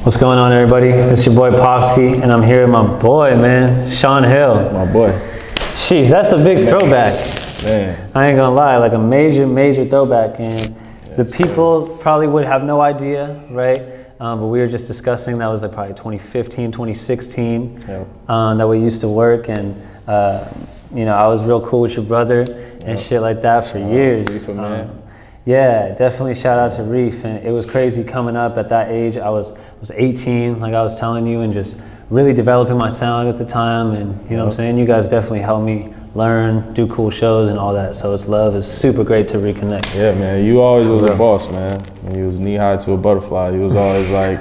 What's going on, everybody? This is your boy Pofsky, and I'm here with my boy, man, Shon Hill. My boy. Sheesh, that's a big throwback. Man. I ain't gonna lie, like a major throwback. And the people probably would have no idea, right? But we were just discussing, that was like probably 2015, 2016, that we used to work. And, you know, I was real cool with your brother and shit like that for years. Yeah, definitely shout out to Reef. And it was crazy coming up at that age. I was 18, like I was telling you, and just really developing my sound at the time. And you know what I'm saying? You guys definitely helped me learn, do cool shows and all that. So it's love. It's super great to reconnect. Yeah, man. You always was a boss, man. When you was knee high to a butterfly, you was always like,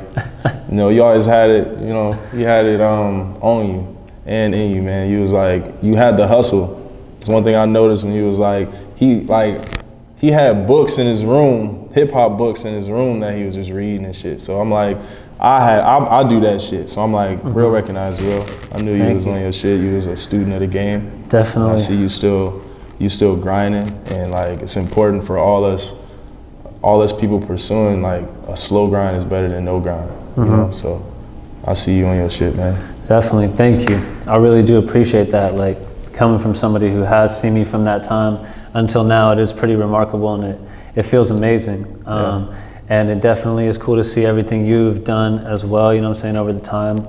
you know, you always had it, you know, you had it on you and in you, man. You was like, you had the hustle. It's one thing I noticed when you was like, he had books in his room, hip hop books in his room that he was just reading and shit. So I'm like, I do that shit. So I'm like, real recognize real. I knew you was on your shit. You was a student of the game. Definitely. And I see you still grinding, and like it's important for all us people pursuing like a slow grind is better than no grind. You know, so I see you on your shit, man. Definitely, thank you. I really do appreciate that. Like coming from somebody who has seen me from that time until now, it is pretty remarkable, and it feels amazing. And it definitely is cool to see everything you've done as well, you know what I'm saying, over the time.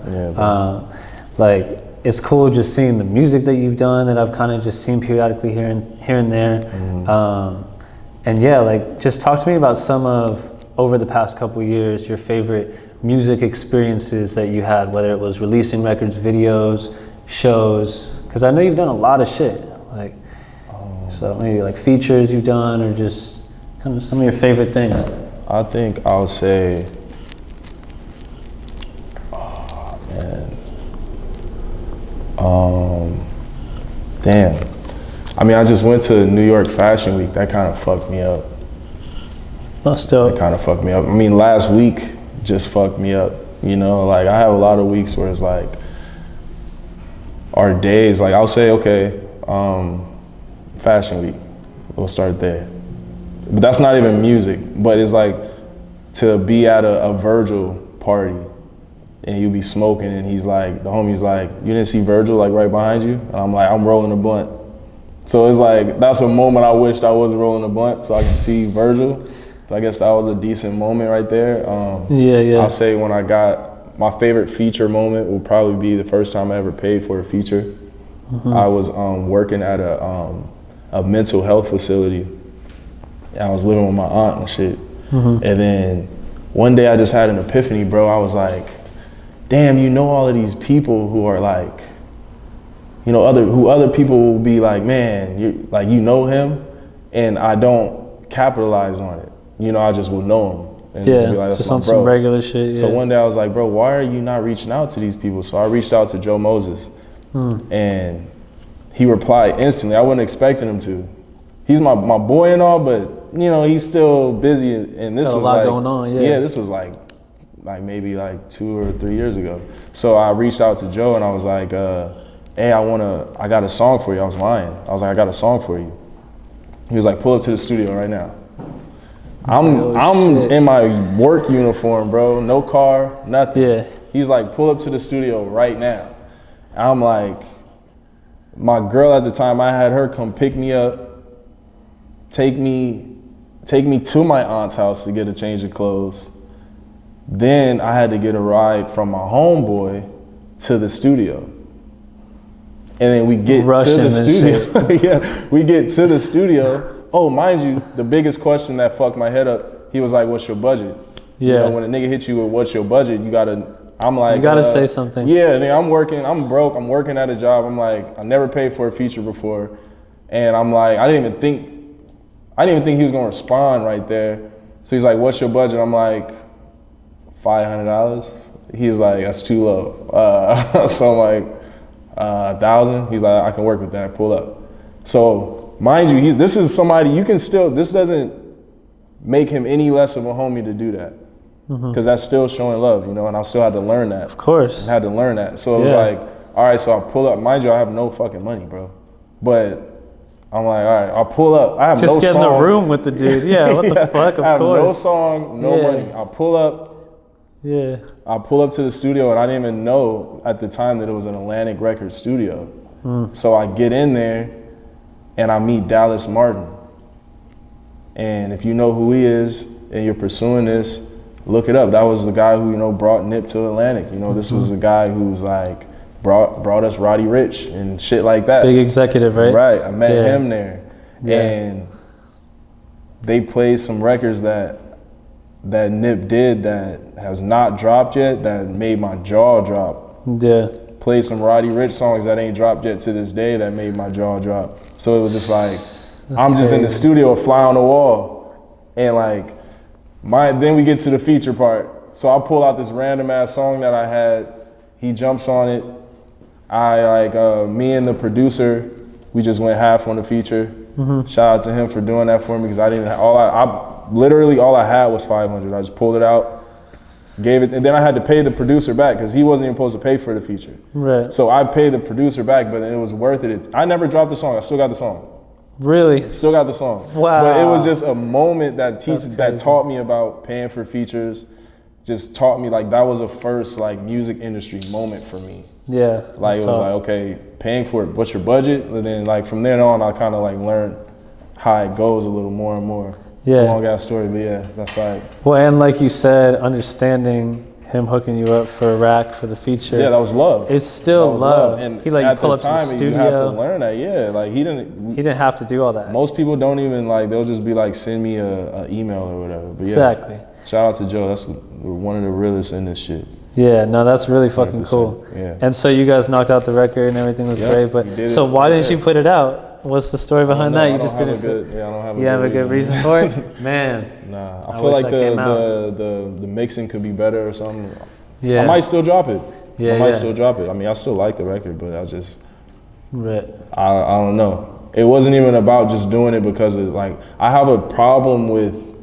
Like, it's cool just seeing the music that you've done that I've kind of just seen periodically here and there. And yeah, like, just talk to me about some of, over the past couple of years, your favorite music experiences that you had, whether it was releasing records, videos, shows, because I know you've done a lot of shit. Like, so maybe like features you've done, or just kind of some of your favorite things. I think I'll say, oh man, damn. I mean, I just went to New York Fashion Week. That kind of fucked me up. That's dope. That kind of fucked me up. I mean, last week just fucked me up. You know, like I have a lot of weeks where it's like, our days, like I'll say, okay, Fashion Week, we'll start there. But that's not even music, but it's like to be at a Virgil party and you be smoking and he's like, the homie's like, you didn't see Virgil like right behind you? And I'm like, I'm rolling a blunt. So it's like, that's a moment I wished I wasn't rolling a blunt so I could see Virgil. So I guess that was a decent moment right there. I'll say when I got, my favorite feature moment will probably be the first time I ever paid for a feature. I was working at a mental health facility. I was living with my aunt and shit. And then one day I just had an epiphany, bro. I was like, damn, you know all of these people who are like, you know, other people will be like, man, you know him, and I don't capitalize on it. You know, I just will know him. And just be like, that's on some regular shit. So one day I was like, bro, why are you not reaching out to these people? So I reached out to Joe Moses, and he replied instantly. I wasn't expecting him to. He's my boy and all, but you know, he's still busy, and this was a lot going on. Yeah, this was like maybe like 2 or 3 years ago. So I reached out to Joe and I was like, hey, I got a song for you. I was lying. I was like, I got a song for you. He was like, pull up to the studio right now. I'm in my work uniform, bro. No car, nothing. Yeah. He's like, pull up to the studio right now. And I'm like, my girl at the time, I had her come pick me up, take me to my aunt's house to get a change of clothes. Then I had to get a ride from my homeboy to the studio. And then we get to the studio. We get to the studio. Oh, mind you, the biggest question that fucked my head up, he was like, what's your budget? You know, when a nigga hits you with what's your budget, I'm like, you gotta say something. Yeah, nigga, I'm broke, I'm working at a job. I'm like, I never paid for a feature before. And I'm like, I didn't even think he was gonna respond right there. So he's like, what's your budget? I'm like, $500. He's like, that's too low. So I'm like, 1,000. He's like, I can work with that, pull up. So mind you, this is somebody you can still, this doesn't make him any less of a homie to do that. Because that's still showing love, you know, and I still had to learn that. Of course. I had to learn that. So it was like, all right, so I'll pull up. Mind you, I have no fucking money, bro. But I'm like, all right, I'll pull up. I have no song. Just get in the room with the dude. Yeah, what the fuck, of course. I have no song, no money. I'll pull up. Yeah. I pull up to the studio and I didn't even know at the time that it was an Atlantic Records studio. So I get in there and I meet Dallas Martin. And if you know who he is and you're pursuing this, look it up. That was the guy who, you know, brought Nip to Atlantic. You know, this was the guy who's like brought us Roddy Ricch and shit like that. Big executive, right? Right. I met him there. Yeah. And they played some records that Nip did that has not dropped yet, that made my jaw drop. Yeah. Played some Roddy Ricch songs that ain't dropped yet to this day that made my jaw drop. So it was just like, I'm just in the studio, a fly on the wall. And like, then we get to the feature part. So I pull out this random ass song that I had. He jumps on it. Me and the producer, we just went half on the feature. Shout out to him for doing that for me, because I didn't have, literally all I had was 500. I just pulled it out, gave it, and then I had to pay the producer back because he wasn't even supposed to pay for the feature. Right. So I paid the producer back, but it was worth it. I never dropped the song. I still got the song. Really? Still got the song. Wow. But it was just a moment that taught me about paying for features. Just taught me, like, that was a first like music industry moment for me. Yeah. Like it was like, okay, paying for it, what's your budget? And then like from then on, I kind of like learned how it goes a little more and more. Yeah. It's a long ass story, but yeah, that's like. Well, and like you said, understanding him hooking you up for a rack for the feature. Yeah, that was love. It's still love. And he let you pull up to the studio. You have to learn that. Yeah, like he didn't have to do all that. Most people don't even like. They'll just be like, send me a email or whatever. But yeah, exactly. Shout out to Joe. That's one of the realest in this shit. Yeah, no, that's really fucking 100%. Cool. Yeah. And so you guys knocked out the record and everything was great. But so why didn't you put it out? What's the story behind that? You just didn't. I don't have. You have a good reason for it, man. Nah, I feel like the mixing could be better or something. Yeah. I might still drop it. Yeah, I might still drop it. I mean, I still like the record, but I just. Right. I don't know. It wasn't even about just doing it because of like I have a problem with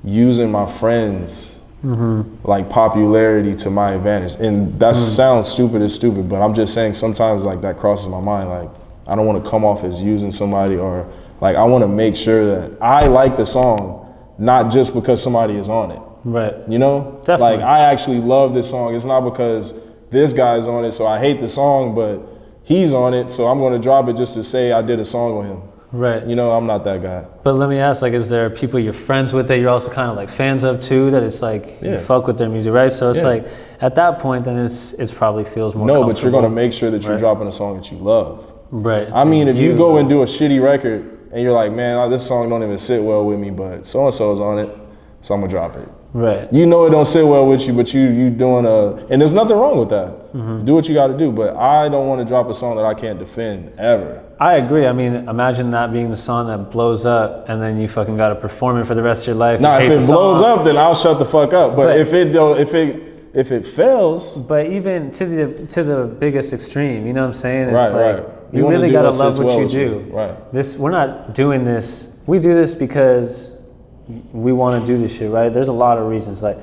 using my friends. Like popularity to my advantage, and that sounds stupid as stupid, but I'm just saying sometimes like that crosses my mind. Like I don't want to come off as using somebody, or like I want to make sure that I like the song, not just because somebody is on it. Right. You know? Definitely. Like I actually love this song. It's not because this guy's on it, so I hate the song, but he's on it, so I'm going to drop it just to say I did a song with him. Right. You know, I'm not that guy. But let me ask, like, is there people you're friends with that you're also kind of like fans of too, that it's like you fuck with their music, right? So it's like at that point, then it's probably feels more comfortable. But you're going to make sure that you're dropping a song that you love. Right. I mean, if you go and do a shitty record and you're like, man, this song don't even sit well with me, but so-and-so's on it, so I'm going to drop it. Right. You know it don't sit well with you, but you doing and there's nothing wrong with that. Do what you got to do, but I don't want to drop a song that I can't defend ever. I agree. I mean, imagine that being the song that blows up, and then you fucking got to perform it for the rest of your life. Nah, if it blows up, then I'll shut the fuck up. But if it fails, but even to the biggest extreme, you know what I'm saying? It's right. You really gotta love what you do. Right. We're not doing this. We do this because we want to do this shit, right? There's a lot of reasons. Like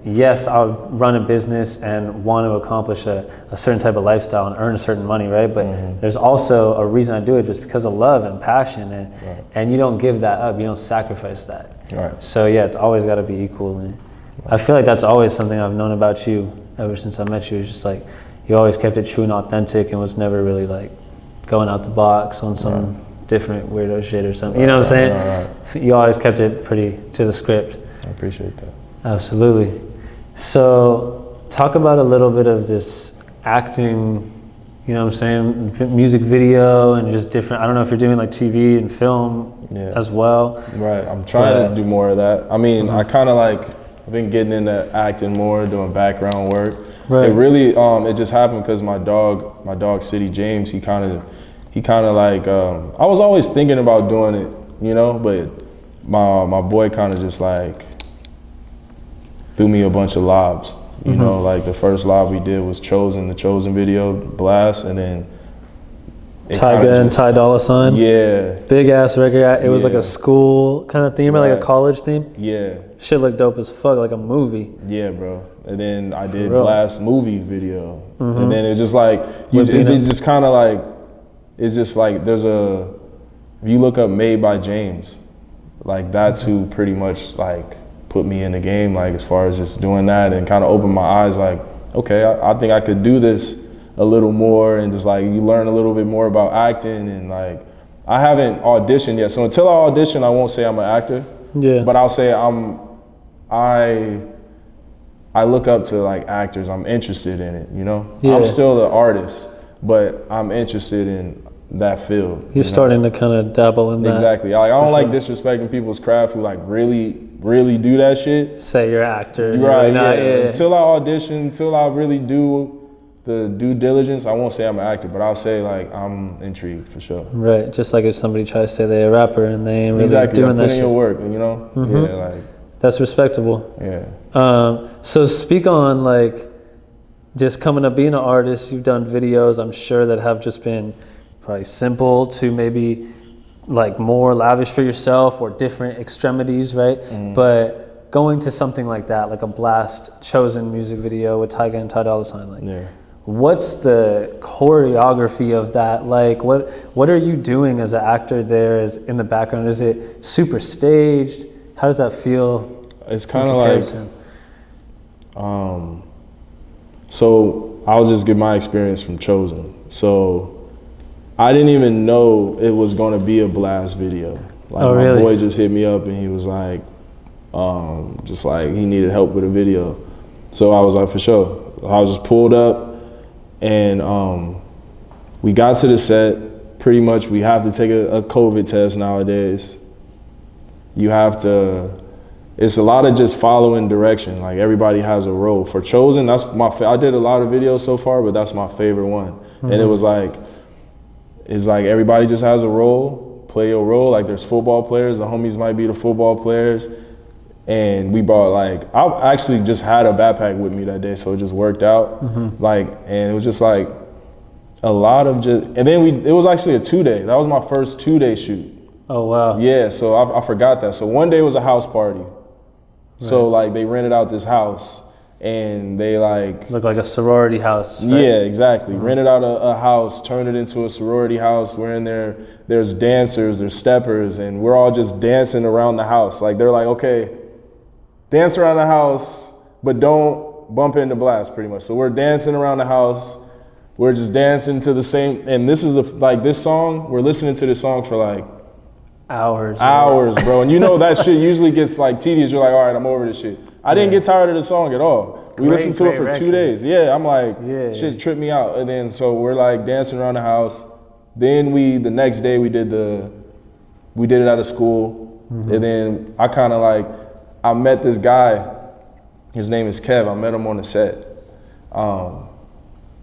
yes, I'll run a business and want to accomplish a certain type of lifestyle and earn certain money, right? But there's also a reason I do it, just because of love and passion, and you don't give that up, you don't sacrifice that. Right. So yeah, it's always got to be equal. And I feel like that's always something I've known about you ever since I met you. It's just like you always kept it true and authentic, and was never really like going out the box on some different weirdo shit or something. You know what I'm saying? You always kept it pretty to the script. I appreciate that. Absolutely. So talk about a little bit of this acting, you know what I'm saying, music video and just different, I don't know if you're doing like TV and film as well. Right, I'm trying to do more of that. I mean, I kind of like, I've been getting into acting more, doing background work. Right. It really, it just happened because my dog City James, he kind of like, I was always thinking about doing it, you know, but my boy kind of just like, threw me a bunch of lobs. You know, like the first lob we did was the Chosen video, Blxst, and then Tyga and Ty Dolla $ign. Yeah. Big ass record. It was like a school kind of theme, or like a college theme. Yeah. Shit looked dope as fuck, like a movie. Yeah, bro. And then I did Blxst movie video. And then it just like, it just kind of like, it's just like, if you look up Made by James, like that's who pretty much like put me in the game, like as far as just doing that, and kind of opened my eyes, like, okay, I think I could do this a little more, and just like you learn a little bit more about acting. And like I haven't auditioned yet, so until I audition, I won't say I'm an actor. Yeah. But I'll say I look up to like actors. I'm interested in it, you know? Yeah. I'm still an artist, but I'm interested in that field. You're starting to kind of dabble in that. Exactly. Like, I don't like disrespecting people's craft who like really do that shit. Say you're an actor. Right, really not, yeah. Until I audition, until I really do the due diligence, I won't say I'm an actor, but I'll say like I'm intrigued for sure. Right, just like if somebody tries to say they're a rapper and they ain't really Exactly. doing that Put in shit. your work, you know? Mhm. Yeah, like. That's respectable. Yeah. So speak on like just coming up being an artist. You've done videos, I'm sure, that have just been probably simple to maybe like more lavish for yourself or different extremities, right? But going to something like that, like a Blxst chosen music video with Tyga and Ty Dolla $ign, like Yeah. what's the choreography of that? Like what are you doing as an actor there as in the background? Is it super staged? How does that feel? It's kind of like, so I'll just give my experience from Chosen. So I didn't even know it was going to be a Blxst video. Like my boy just hit me up and he was like, just like he needed help with a video. So I was like, for sure. I was just pulled up and we got to the set. Pretty much we have to take a COVID test nowadays. You have to, it's a lot of just following direction. Like everybody has a role. For Chosen, that's I did a lot of videos so far, but that's my favorite one. And it was like, it's like everybody just has a role, play your role. Like there's football players, the homies might be the football players. And we brought like, I actually just had a backpack with me that day, so it just worked out. Like, and it was just like a lot of just, and then it was actually a 2-day. That was my first 2-day shoot. Oh, wow. Yeah, so I forgot that. So one day was a house party. Right. So like they rented out this house and they like. Looked like a sorority house, right? Yeah, exactly. Rented out a house, turned it into a sorority house. We're in there, there's dancers, there's steppers, and we're all just dancing around the house. Like they're like, okay, dance around the house, but don't bump into Blxst pretty much. So we're dancing around the house. We're just dancing to the same, and this is like this song, we're listening to this song for like, hours, bro. And you know that shit usually gets like tedious. You're like, all right, I'm over this shit. I didn't get tired of the song at all. We listened to it for 2 days. Yeah, I'm like, shit tripped me out. And then so we're like dancing around the house. Then the next day we did it out of school. And then I kind of like, I met this guy. His name is Kev. I met him on the set.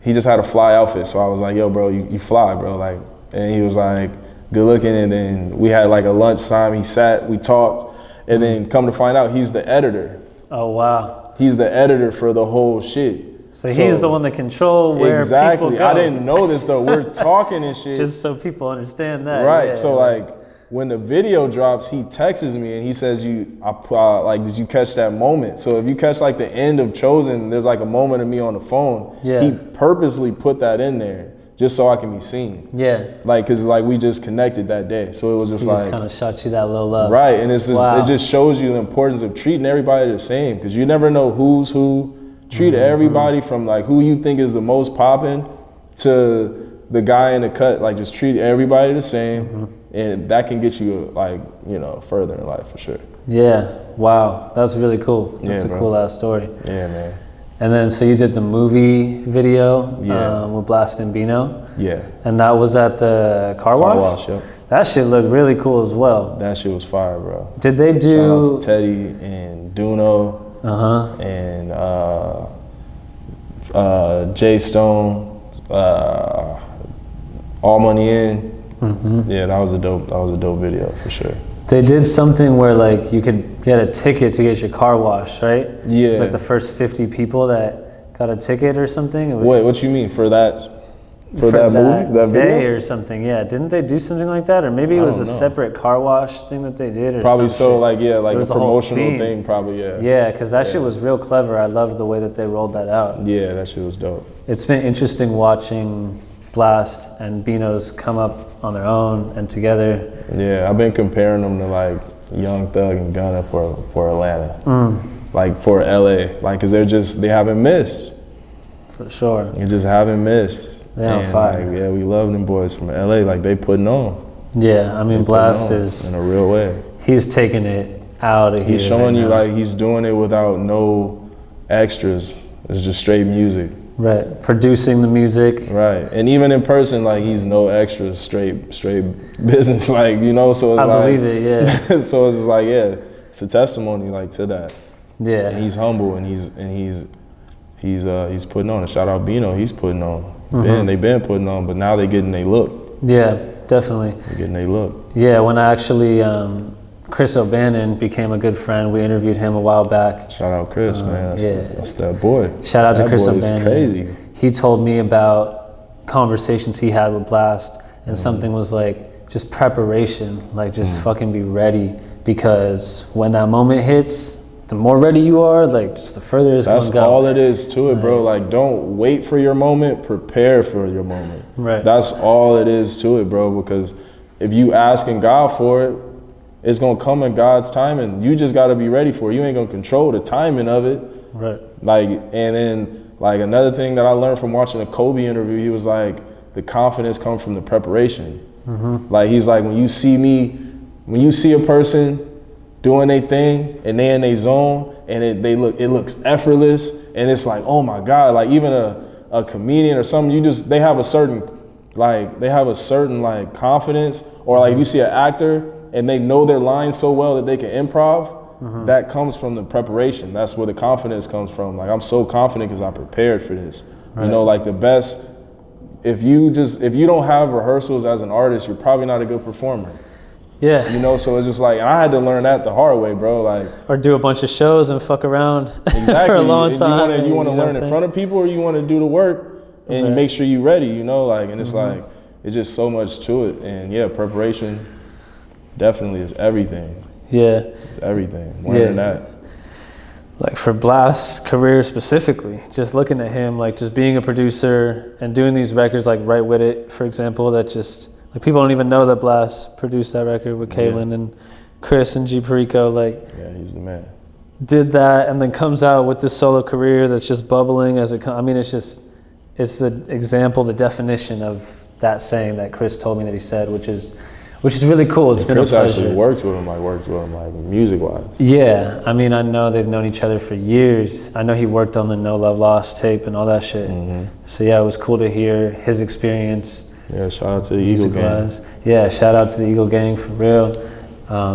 He just had a fly outfit. So I was like, yo, bro, you fly, bro. Like, and he was like, good looking. And then we had like a lunch time. He sat, we talked, and then come to find out he's the editor. Oh, wow. He's the editor for the whole shit. So he's the one that control where people go. I didn't know this though. We're talking and shit. Just so people understand that. Right. Yeah. So like when the video drops, he texts me and he says, like, did you catch that moment? So if you catch like the end of Chosen, there's like a moment of me on the phone. Yeah. He purposely put that in there just so I can be seen. Yeah. Like, cause like we just connected that day. So it was just like. He just kind of shot you that little love. Right, and it's just, it just shows you the importance of treating everybody the same. Cause you never know who's who. Treat everybody from like who you think is the most popping to the guy in the cut. Like just treat everybody the same. And that can get you like, you know, further in life for sure. Yeah, wow, that's really cool. That's a cool ass story. Yeah, man. And then, so you did the movie video Yeah. with Blxst and Bino. Yeah. And that was at the car wash? Car wash, yep. That shit looked really cool as well. That shit was fire, bro. Did they do... Shout out to Teddy and Duno and Jay Stone, All Money In. Yeah, that was a dope video for sure. They did something where like you could get a ticket to get your car washed, right? Yeah. It's like the first 50 people that got a ticket or something. Wait, what you mean for that? For that movie, that day video? or something? Yeah, didn't they do something like that, or maybe it was a separate car wash thing that they did, or probably so. shit. Like like a a promotional thing, probably. Yeah. Yeah, because that shit was real clever. I loved the way that they rolled that out. Yeah, that shit was dope. It's been interesting watching Blxst and Bino's come up on their own and together. Yeah, I've been comparing them to like Young Thug and Gunna for Atlanta. Like for LA, like, cause they haven't missed. For sure. They just haven't missed. They on fire. Like, yeah, we love them boys from LA. Like they putting on. Yeah, I mean, Blxst is in a real way. He's taking it out of here. He's showing you like he's doing it without no extras. It's just straight music. Right, producing the music. Right, and even in person, like he's no extras, straight business. Like, you know, so it's I believe it. Yeah. So it's like, yeah, it's a testimony like to that. Yeah. And he's humble and he's putting on. And shout out Bino, he's putting on. They've been putting on, but now they getting their look. Yeah, definitely. They're getting their look. Yeah, when I actually Chris O'Bannon became a good friend. We interviewed him a while back. Shout out Chris, man. That's that boy. Shout out to Chris O'Bannon. O'Bannon. Crazy. He told me about conversations he had with Blxst, and something was like just preparation, like just fucking be ready, because when that moment hits, the more ready you are, like just the further it's gonna go. That's all it is to it, bro. Like, don't wait for your moment, prepare for your moment. Right. That's all it is to it, bro, because if you asking God for it, it's gonna come in God's timing. You just gotta be ready for it. You ain't gonna control the timing of it. Right. Like, and then like another thing that I learned from watching a Kobe interview, he was like, the confidence comes from the preparation. Like, he's like, when you see a person doing their thing and they in their zone and it looks effortless and it's like, oh my God, like even a comedian or something, they have a certain confidence, or like if you see an actor and they know their lines so well that they can improv, that comes from the preparation. That's where the confidence comes from. Like, I'm so confident because I prepared for this. Right. You know, like the best, if you don't have rehearsals as an artist, you're probably not a good performer. Yeah. You know, so it's just like, and I had to learn that the hard way, bro. Like, or do a bunch of shows and fuck around for a long time. You want to learn in front of people, or you want to do the work and you make sure you're ready, you know, like, and it's like, it's just so much to it. And yeah, preparation definitely is everything. Yeah. It's everything. Learning that. Like for Blxst's career specifically, just looking at him, like just being a producer and doing these records like Right With It, for example, that just, like people don't even know that Blxst produced that record with Kalen and Chris and G Perico, like. Yeah, he's the man. Did that and then comes out with this solo career that's just bubbling as it comes. I mean, it's the example, the definition of that saying that Chris told me that he said, which is really cool. It's been a pleasure. Chris actually works with him music-wise. Yeah, I mean, I know they've known each other for years. I know he worked on the No Love Lost tape and all that shit. So yeah, it was cool to hear his experience. Yeah, shout out to the Eagle Gang. Yeah, shout out to the Eagle Gang for real.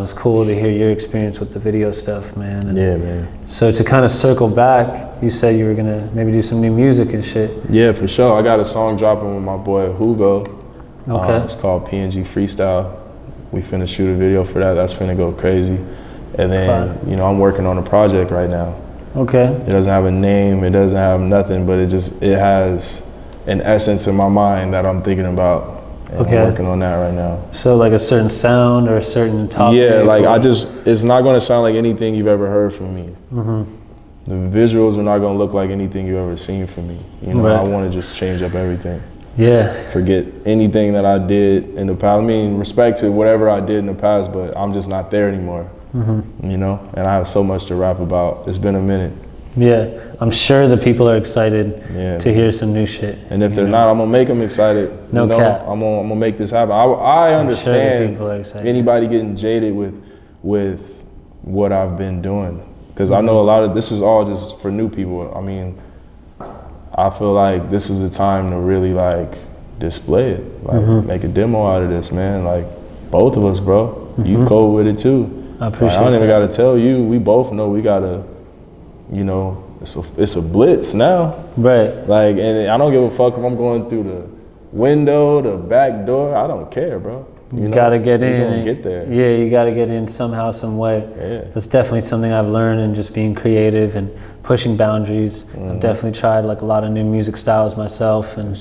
It's cool to hear your experience with the video stuff, man. And yeah, man. So to kind of circle back, you said you were gonna maybe do some new music and shit. Yeah, for sure. I got a song dropping with my boy Hugo. Okay. It's called PNG Freestyle. We finna shoot a video for that. That's finna go crazy. And then, you know, I'm working on a project right now. Okay. It doesn't have a name, it doesn't have nothing, but it has an essence in my mind that I'm thinking about. And I'm working on that right now. So like a certain sound or a certain topic? Yeah, like it's not gonna sound like anything you've ever heard from me. The visuals are not gonna look like anything you've ever seen from me. You know, I wanna just change up everything. Yeah. Forget anything that I did in the past. I mean, respect to whatever I did in the past, but I'm just not there anymore. You know, and I have so much to rap about. It's been a minute. Yeah, I'm sure the people are excited to hear some new shit. And if they're not, I'm gonna make them excited. No cap. I'm gonna make this happen. I understand anybody getting jaded with what I've been doing, because I know a lot of this is all just for new people. I mean, I feel like this is the time to really like display it, like make a demo out of this, man. Like both of us, bro. You cold with it too. I appreciate I don't even gotta tell you. We both know we gotta, you know, it's a blitz now. Right. Like, and I don't give a fuck if I'm going through the window, the back door. I don't care, bro. You gotta get in. You're gonna get there. Yeah, you gotta get in somehow, some way. Yeah. That's definitely something I've learned in just being creative and pushing boundaries. I've definitely tried like a lot of new music styles myself, and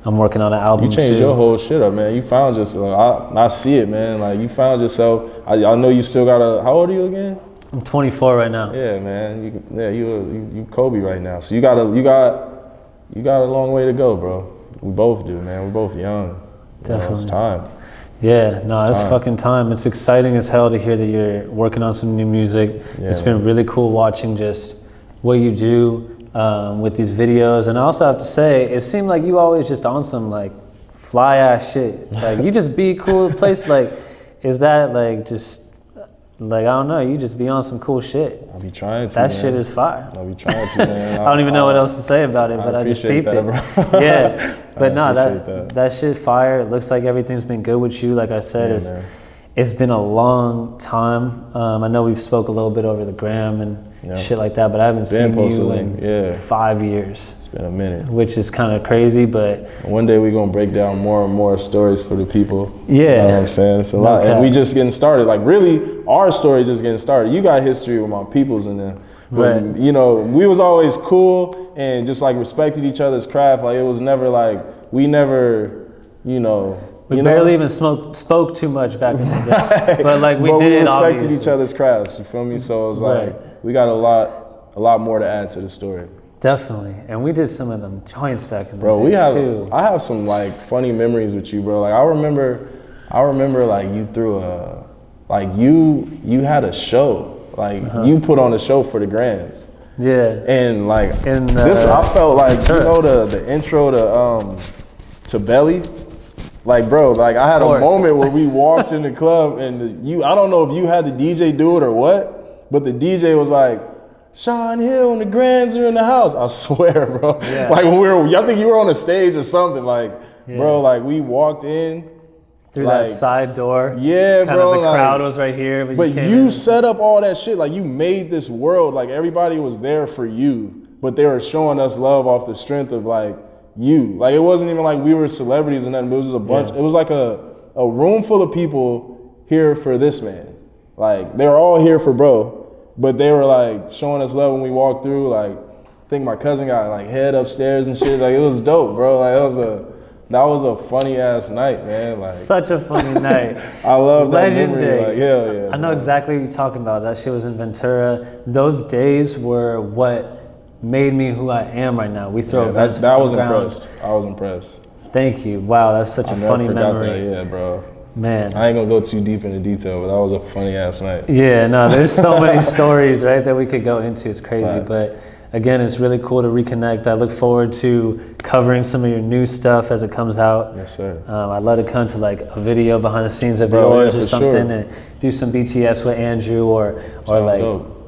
I'm working on an album. You changed your whole shit up, man. You found yourself. I see it, man. Like you found yourself. I know you still got how old are you again? I'm 24 right now. Yeah, man. You Kobe right now. So you got a long way to go, bro. We both do, man. We're both young. Definitely. It's time. Yeah, no, it's fucking time. It's exciting as hell to hear that you're working on some new music. Yeah, it's been really cool watching just what you do with these videos. And I also have to say, it seemed like you always just on some like fly ass shit. Like you just be cool place. Like, is that like just like, I don't know, you just be on some cool shit. I'll be trying to, That man. shit is fire. I'll be trying to, man. I don't even know what else to say about it, but I just peep it. Bro. Yeah, but no, that. that shit fire. It looks like everything's been good with you. Like I said, it's been a long time. I know we've spoke a little bit over the gram and shit like that, but I haven't seen you in 5 years. It's been a minute. Which is kind of crazy, but one day we're gonna break down more and more stories for the people. Yeah. You know what I'm saying? It's a lot. And we just getting started. Like really, our story just getting started. You got history with my peoples in there. But, you know, we was always cool and just like respected each other's craft. Like it was never like, we never, you know. We barely even spoke too much back in the day. But like we did, respected each other's crafts, you feel me? So it was like, we got a lot more to add to the story. Definitely, and we did some of them joints back in the day too. I have some like funny memories with you, bro. Like I remember like you threw you had a show, like you put on a show for the Grands. Yeah. And like I felt like you know the intro to Belly. Like bro, like I had a moment where we walked in the club and I don't know if you had the DJ do it or what, but the DJ was like, Shon Hill and the Grands are in the house. I swear, bro. Yeah. Like when I think you were on the stage or something. Like, bro, like we walked in through that side door. Yeah, kind bro. Of the crowd was right here, but you set up all that shit. Like you made this world. Like everybody was there for you, but they were showing us love off the strength of like you. Like it wasn't even like we were celebrities or nothing. But it was just a bunch. It was like a room full of people here for this man. Like they were all here for bro. But they were like showing us love when we walked through. Like, I think my cousin got like head upstairs and shit. Like it was dope, bro. Like that was a funny ass night, man. Like such a funny night. I love that memory. Like hell yeah. I know exactly what you're talking about. That shit was in Ventura. Those days were what made me who I am right now. We throw events. I was impressed. I was impressed. Thank you. Wow, that's such a funny memory. That. Yeah, bro. Man, I ain't gonna go too deep into detail, but that was a funny ass night. Yeah, no, there's so many stories, right, that we could go into. It's crazy, but again, it's really cool to reconnect. I look forward to covering some of your new stuff as it comes out. Yes, sir. I'd love to come to like a video behind the scenes of yours or something, and do some BTS with Andrew or like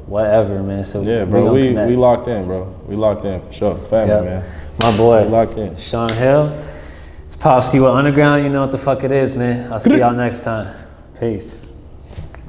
whatever, man. So yeah, bro, we locked in, bro. We locked in for sure. Family, man. My boy, we locked in. Shon Hill. It's Pofsky with Underground. You know what the fuck it is, man. I'll see y'all next time. Peace.